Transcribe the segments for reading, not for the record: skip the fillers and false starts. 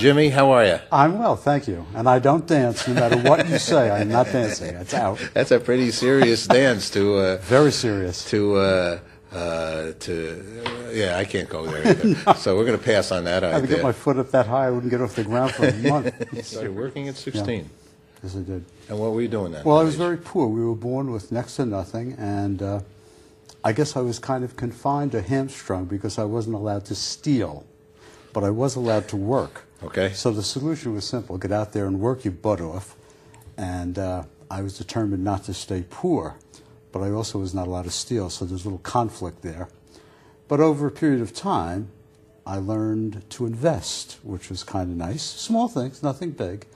Jimmy, how are you? I'm well, thank you. And I don't dance, no matter what you say. I'm not dancing. It's out. That's a pretty serious dance to. Very serious. Yeah, I can't go there either. No. So we're going to pass on that idea. I had to get my foot up that high. I wouldn't get off the ground for a month. You started working at 16. Yeah. Yes, I did. And what were you doing then? Well, I was very poor. We were born with next to nothing, and I guess I was kind of confined or hamstrung because I wasn't allowed to steal, but I was allowed to work. Okay. So the solution was simple. Get out there and work your butt off. And I was determined not to stay poor, but I also was not allowed to steal, so there's a little conflict there. But over a period of time, I learned to invest, which was kind of nice. Small things, nothing big,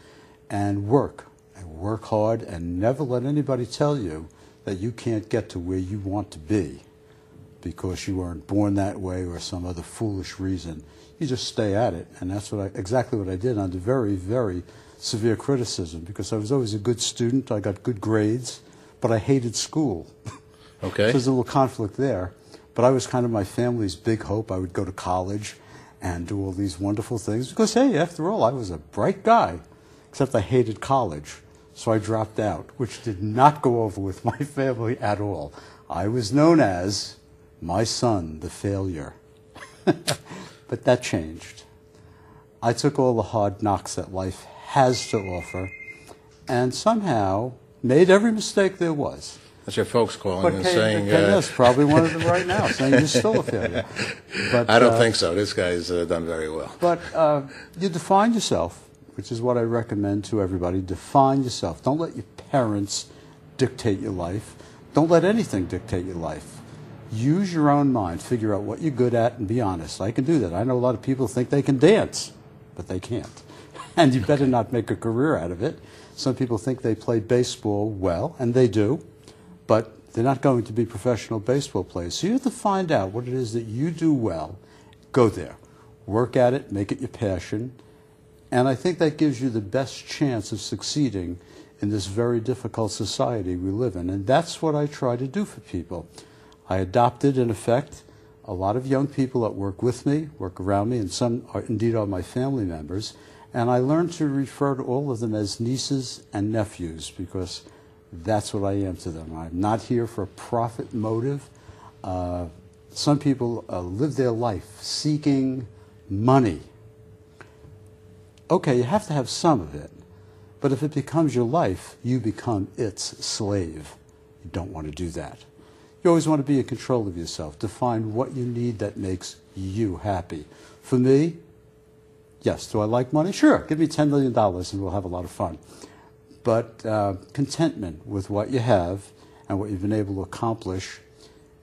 and work. And work hard and never let anybody tell you that you can't get to where you want to be because you weren't born that way or some other foolish reason. You just stay at it, and that's exactly what I did under very, very severe criticism because I was always a good student. I got good grades, but I hated school. Okay. So there's a little conflict there. But I was kind of my family's big hope. I would go to college and do all these wonderful things because, hey, after all, I was a bright guy, except I hated college. So I dropped out, which did not go over with my family at all. I was known as my son, the failure. But that changed. I took all the hard knocks that life has to offer and somehow made every mistake there was. That's your folks calling and saying... Yes, probably one of them right now, saying you're still a failure. But, I don't think so. This guy's done very well. But you define yourself, which is what I recommend to everybody. Define yourself. Don't let your parents dictate your life. Don't let anything dictate your life. Use your own mind. Figure out what you're good at and be honest. I can do that. I know a lot of people think they can dance, but they can't. And you better not make a career out of it. Some people think they play baseball well, and they do, but they're not going to be professional baseball players. So you have to find out what it is that you do well. Go there. Work at it. Make it your passion. And I think that gives you the best chance of succeeding in this very difficult society we live in. And that's what I try to do for people. I adopted, in effect, a lot of young people that work with me, work around me, and some are, indeed are my family members. And I learned to refer to all of them as nieces and nephews because that's what I am to them. I'm not here for a profit motive. Some people live their life seeking money. Okay, you have to have some of it, but if it becomes your life, you become its slave. You don't want to do that. You always want to be in control of yourself, define what you need that makes you happy. For me, yes, do I like money? Sure, give me $10 million and we'll have a lot of fun. But contentment with what you have and what you've been able to accomplish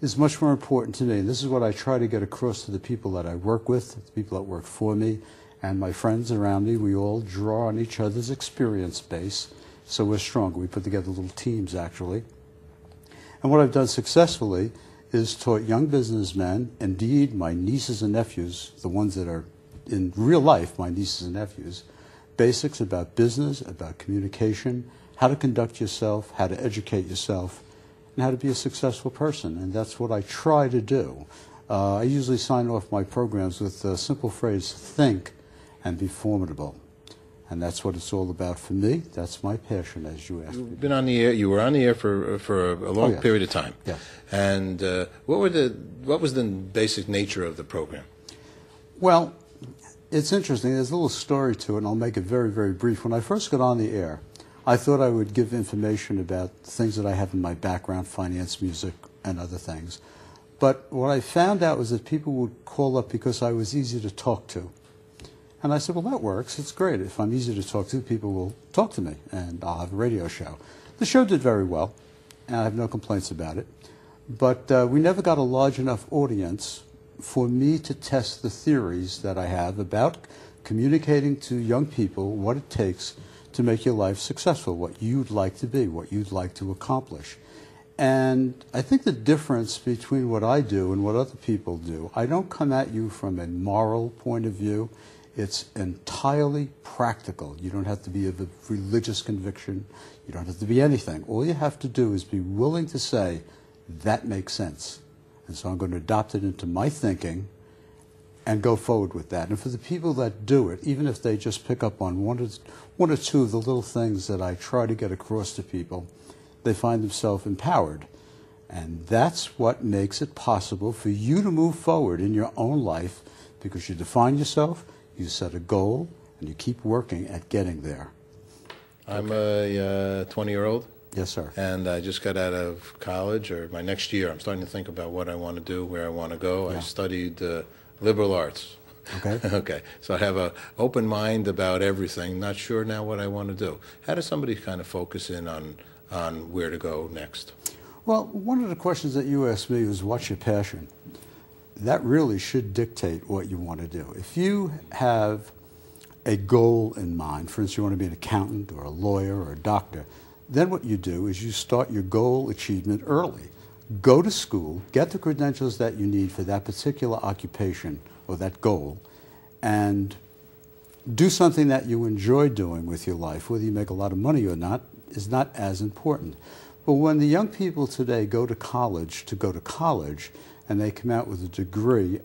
is much more important to me. And this is what I try to get across to the people that I work with, the people that work for me, and my friends around me. We all draw on each other's experience base, so we're stronger. We put together little teams, actually. And what I've done successfully is taught young businessmen, indeed my nieces and nephews, the ones that are in real life, my nieces and nephews, basics about business, about communication, how to conduct yourself, how to educate yourself, and how to be a successful person. And that's what I try to do. I usually sign off my programs with the simple phrase, think and be formidable. And that's what it's all about for me. That's my passion, as you asked me. You've been on the air. You were on the air for a long period of time. Yes. And what was the basic nature of the program? Well, it's interesting. There's a little story to it, and I'll make it very, very brief. When I first got on the air, I thought I would give information about things that I have in my background, finance, music, and other things. But what I found out was that people would call up because I was easy to talk to. And I said, well, that works. It's great. If I'm easy to talk to, people will talk to me, and I'll have a radio show. The show did very well, and I have no complaints about it. But we never got a large enough audience for me to test the theories that I have about communicating to young people what it takes to make your life successful, what you'd like to be, what you'd like to accomplish. And I think the difference between what I do and what other people do, I don't come at you from a moral point of view. It's entirely practical. You don't have to be of a religious conviction. You don't have to be anything. All you have to do is be willing to say, that makes sense. And so I'm going to adopt it into my thinking and go forward with that. And for the people that do it, even if they just pick up on one or two of the little things that I try to get across to people, they find themselves empowered. And that's what makes it possible for you to move forward in your own life, because you define yourself, you set a goal, and you keep working at getting there. I'm a 20-year-old. Yes, sir. And I just got out of college, or my next year. I'm starting to think about what I want to do, where I want to go. Yeah. I studied liberal arts. Okay. Okay. So I have an open mind about everything. Not sure now what I want to do. How does somebody kind of focus in on where to go next? Well, one of the questions that you asked me was, what's your passion? That really should dictate what you want to do. If you have a goal in mind, for instance, you want to be an accountant or a lawyer or a doctor, then what you do is you start your goal achievement early. Go to school, get the credentials that you need for that particular occupation or that goal, and do something that you enjoy doing with your life. Whether you make a lot of money or not is not as important. But when the young people today go to college, and they come out with a degree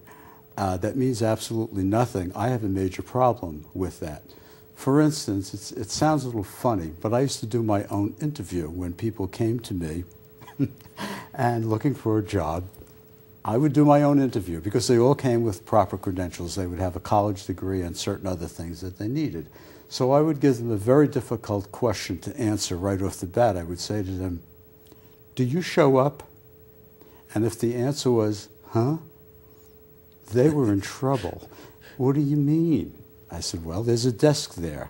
that means absolutely nothing, I have a major problem with that. For instance, it sounds a little funny, but I used to do my own interview when people came to me and looking for a job. I would do my own interview because they all came with proper credentials. They would have a college degree and certain other things that they needed. So I would give them a very difficult question to answer right off the bat. I would say to them, "Do you show up?" And if the answer was, "Huh?" they were in trouble. "What do you mean?" I said, "Well, there's a desk there.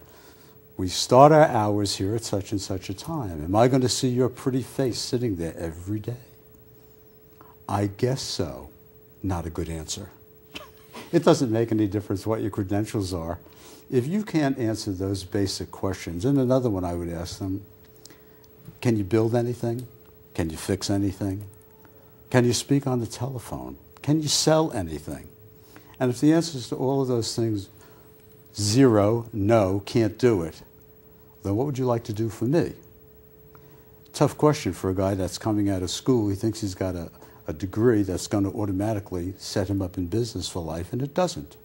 We start our hours here at such and such a time. Am I going to see your pretty face sitting there every day?" "I guess so." Not a good answer. It doesn't make any difference what your credentials are. If you can't answer those basic questions, and another one I would ask them, can you build anything? Can you fix anything? Can you speak on the telephone? Can you sell anything? And if the answers to all of those things, 0, no, can't do it, then what would you like to do for me? Tough question for a guy that's coming out of school. He thinks he's got a degree that's going to automatically set him up in business for life, and it doesn't.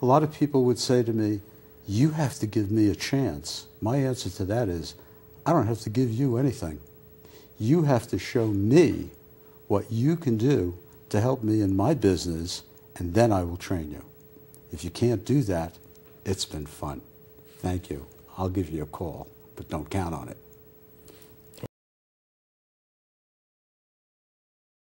A lot of people would say to me, "You have to give me a chance." My answer to that is, I don't have to give you anything. You have to show me what you can do to help me in my business, and then I will train you. If you can't do that, it's been fun. Thank you. I'll give you a call, but don't count on it.